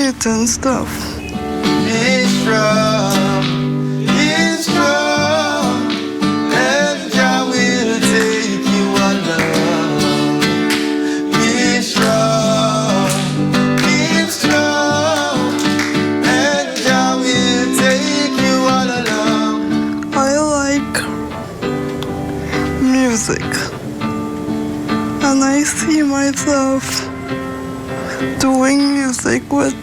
hating stuff. Be strong, and Jah will take you along. Be strong, and Jah will take you all along. I like music, and I see myself doing music with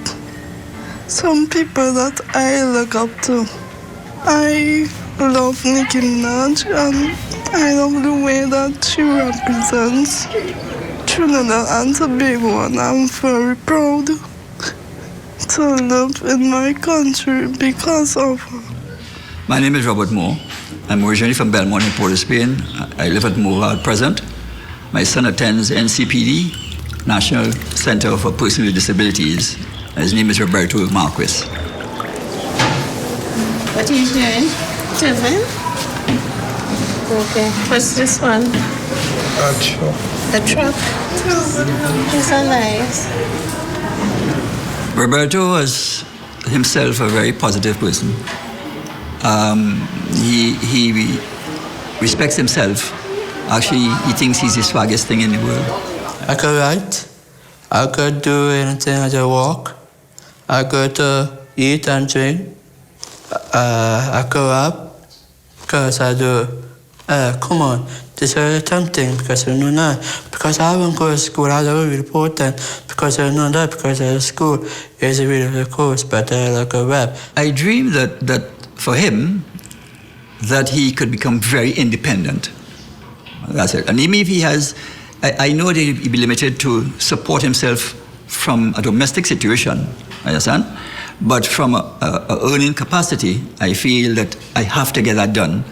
some people that I look up to. I love Nicki Minaj, and I love the way that she represents Trinidad and Tobago, and I'm very proud to live in my country because of her. My name is Robert Moore. I'm originally from Belmont in Port of Spain. I live at Moore at present. My son attends NCPD, National Center for Persons with Disabilities. His name is Roberto Marquis. What are you doing? Tiffin? Okay. What's this one? A truck. The truck? These are nice. Roberto is himself a very positive person. He respects himself. Actually, he thinks he's the swaggest thing in the world. I could write. I could do anything as I walk. I could eat and drink. I could rap because I do. Come on, this is very tempting because I know that. Because I haven't gone to school, I don't really important because I know that because school is a really course, but I like a rap. I dream that for him, that he could become very independent. That's it. And even if he has, I know that he'll be limited to support himself from a domestic situation, understand? But from a earning capacity, I feel that I have to get that done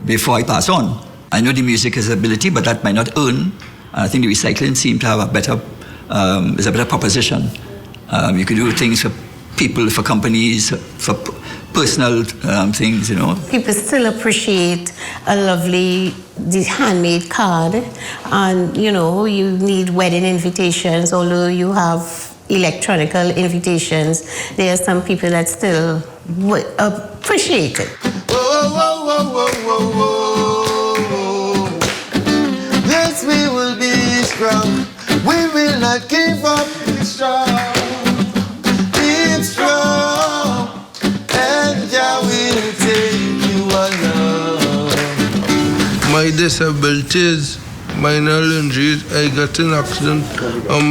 before I pass on. I know the music has ability, but that might not earn. I think the recycling seems to have is a better proposition. You can do things for people, for companies, for personal things, you know. People still appreciate a lovely handmade card, and you know, you need wedding invitations, although you have electronical invitations. There are some people that still appreciate it. Whoa, whoa, whoa, whoa, whoa, whoa. Yes, we will be strong. We will not give up. Be strong. Be strong. And Jah will take you along. My disabilities, minor injuries, I got an accident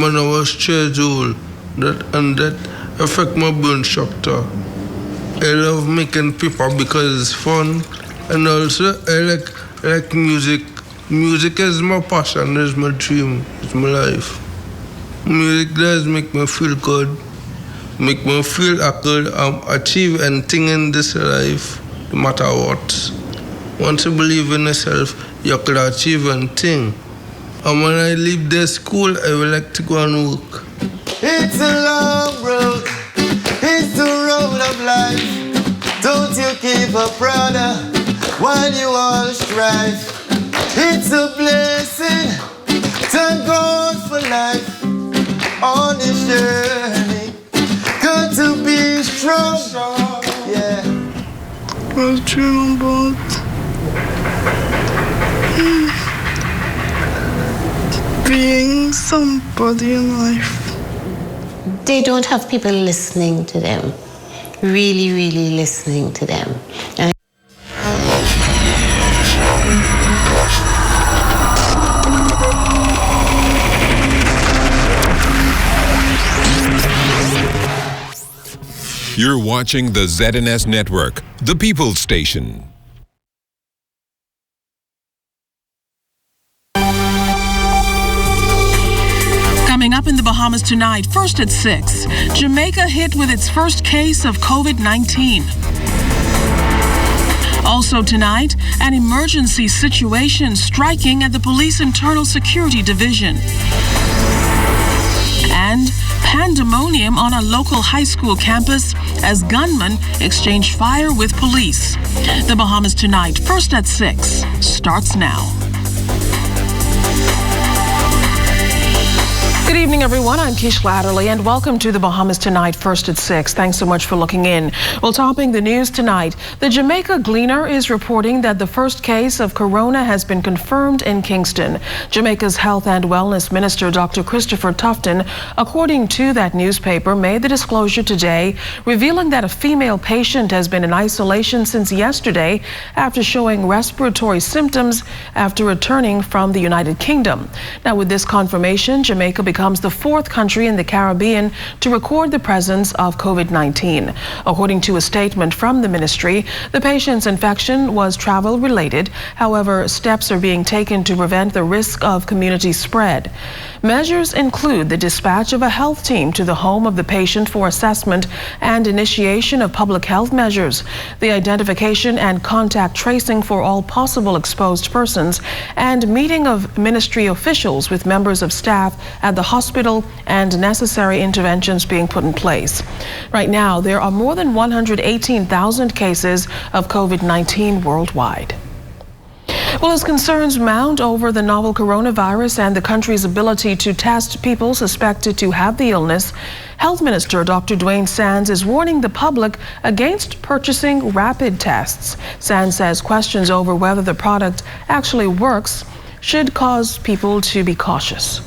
when I was 3 years old. That affect my bone structure. I love making paper because it's fun, and also I like music. Music is my passion, it's my dream, it's my life. Music does make me feel good, make me feel I could achieve anything in this life, no matter what. Once you believe in yourself, you could achieve anything. And when I leave this school, I would like to go and work. It's a long road. It's the road of life. Don't you give up, brother, while you all strive. It's a blessing. Thank God for life on this journey. Got to be strong. Yeah. I was dreaming about being somebody in life. They don't have people listening to them, really, really listening to them. And you're watching the ZNS Network, the People's Station. Coming up in the Bahamas tonight, first at 6, Jamaica hit with its first case of COVID-19. Also tonight, an emergency situation striking at the Police Internal Security Division. And pandemonium on a local high school campus as gunmen exchange fire with police. The Bahamas tonight, first at 6, starts now. Good evening, everyone. I'm Keish Latterly, and welcome to the Bahamas Tonight, first at 6. Thanks so much for looking in. Well, topping the news tonight, the Jamaica Gleaner is reporting that the first case of corona has been confirmed in Kingston. Jamaica's Health and Wellness Minister, Dr. Christopher Tufton, according to that newspaper, made the disclosure today, revealing that a female patient has been in isolation since yesterday after showing respiratory symptoms after returning from the United Kingdom. Now, with this confirmation, Jamaica becomes the fourth country in the Caribbean to record the presence of COVID-19. According to a statement from the ministry, the patient's infection was travel-related. However, steps are being taken to prevent the risk of community spread. Measures include the dispatch of a health team to the home of the patient for assessment and initiation of public health measures, the identification and contact tracing for all possible exposed persons, and meeting of ministry officials with members of staff at the hospital and necessary interventions being put in place. Right now, there are more than 118,000 cases of COVID-19 worldwide. Well, as concerns mount over the novel coronavirus and the country's ability to test people suspected to have the illness, Health Minister Dr. Dwayne Sands is warning the public against purchasing rapid tests. Sands says questions over whether the product actually works should cause people to be cautious.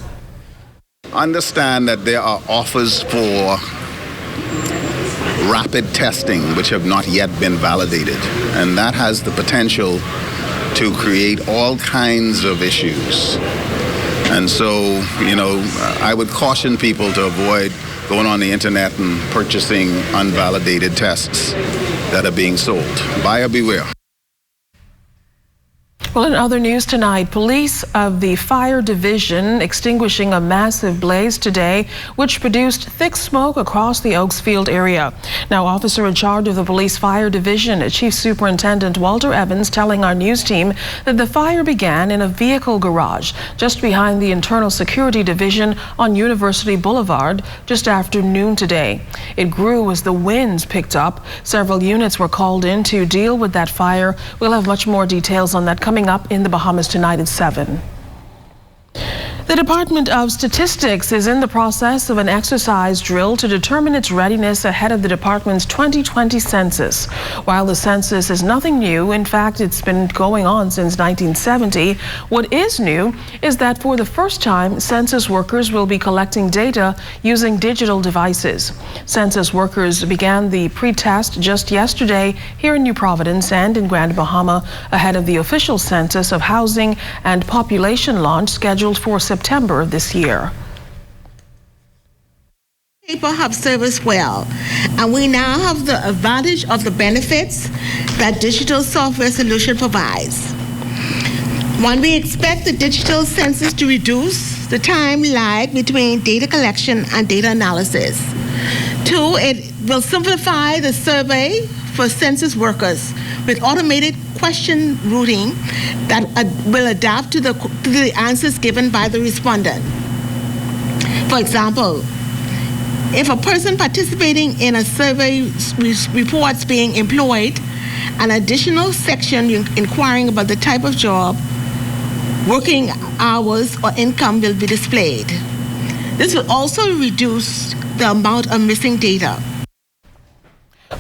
Understand that there are offers for rapid testing which have not yet been validated, and that has the potential to create all kinds of issues. And so, I would caution people to avoid going on the internet and purchasing unvalidated tests that are being sold. Buyer beware. Well, in other news tonight, police of the fire division extinguishing a massive blaze today, which produced thick smoke across the Oaksfield area. Now, officer in charge of the police fire division, Chief Superintendent Walter Evans, telling our news team that the fire began in a vehicle garage just behind the internal security division on University Boulevard just after noon today. It grew as the winds picked up. Several units were called in to deal with that fire. We'll have much more details on that coming up in the Bahamas Tonight at 7. The Department of Statistics is in the process of an exercise drill to determine its readiness ahead of the department's 2020 census. While the census is nothing new, in fact, it's been going on since 1970, what is new is that for the first time, census workers will be collecting data using digital devices. Census workers began the pre-test just yesterday here in New Providence and in Grand Bahama ahead of the official census of housing and population launch scheduled for September of this year. People have served us well, and we now have the advantage of the benefits that digital software solution provides. One, we expect the digital census to reduce the time lag between data collection and data analysis. Two, it will simplify the survey for census workers with automated question routing that will adapt to the answers given by the respondent. For example, if a person participating in a survey reports being employed, an additional section inquiring about the type of job, working hours, or income will be displayed. This will also reduce the amount of missing data.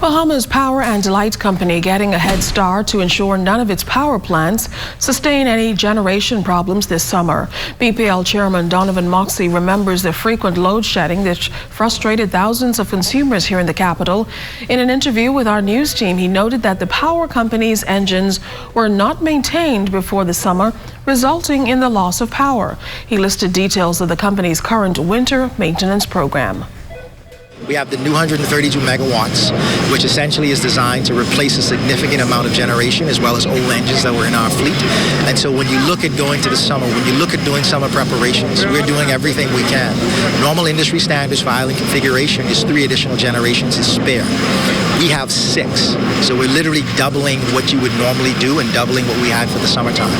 Bahamas Power and Light Company getting a head start to ensure none of its power plants sustain any generation problems this summer. BPL Chairman Donovan Moxey remembers the frequent load shedding that frustrated thousands of consumers here in the capital. In an interview with our news team, he noted that the power company's engines were not maintained before the summer, resulting in the loss of power. He listed details of the company's current winter maintenance program. We have the new 132 megawatts, which essentially is designed to replace a significant amount of generation as well as old engines that were in our fleet. And so when you look at going to the summer, when you look at doing summer preparations, we're doing everything we can. Normal industry standards for island configuration is 3 additional generations to spare. We have 6. So we're literally doubling what you would normally do and doubling what we had for the summertime.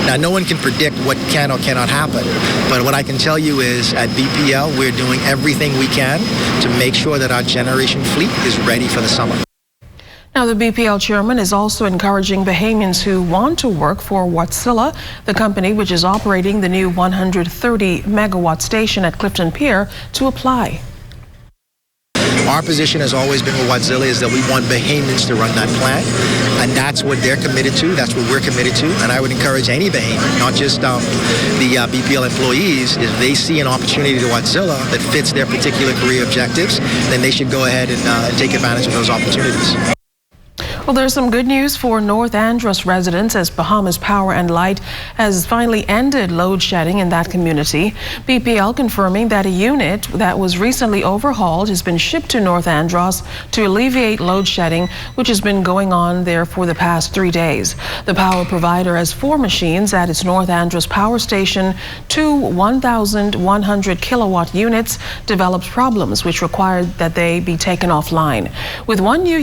Now, no one can predict what can or cannot happen, but what I can tell you is at BPL, we're doing everything we can to make sure that our generation fleet is ready for the summer. Now, the BPL chairman is also encouraging Bahamians who want to work for Wärtsilä, the company which is operating the new 130-megawatt station at Clifton Pier, to apply. Our position has always been with Wärtsilä is that we want Bahamians to run that plant, and that's what they're committed to. That's what we're committed to. And I would encourage any Bahamian, not just the BPL employees, if they see an opportunity to Wärtsilä that fits their particular career objectives, then they should go ahead and take advantage of those opportunities. Well, there's some good news for North Andros residents as Bahamas Power and Light has finally ended load shedding in that community. BPL confirming that a unit that was recently overhauled has been shipped to North Andros to alleviate load shedding, which has been going on there for the past 3 days. The power provider has 4 machines at its North Andros power station. 2 1,100 kilowatt units developed problems which required that they be taken offline. With one new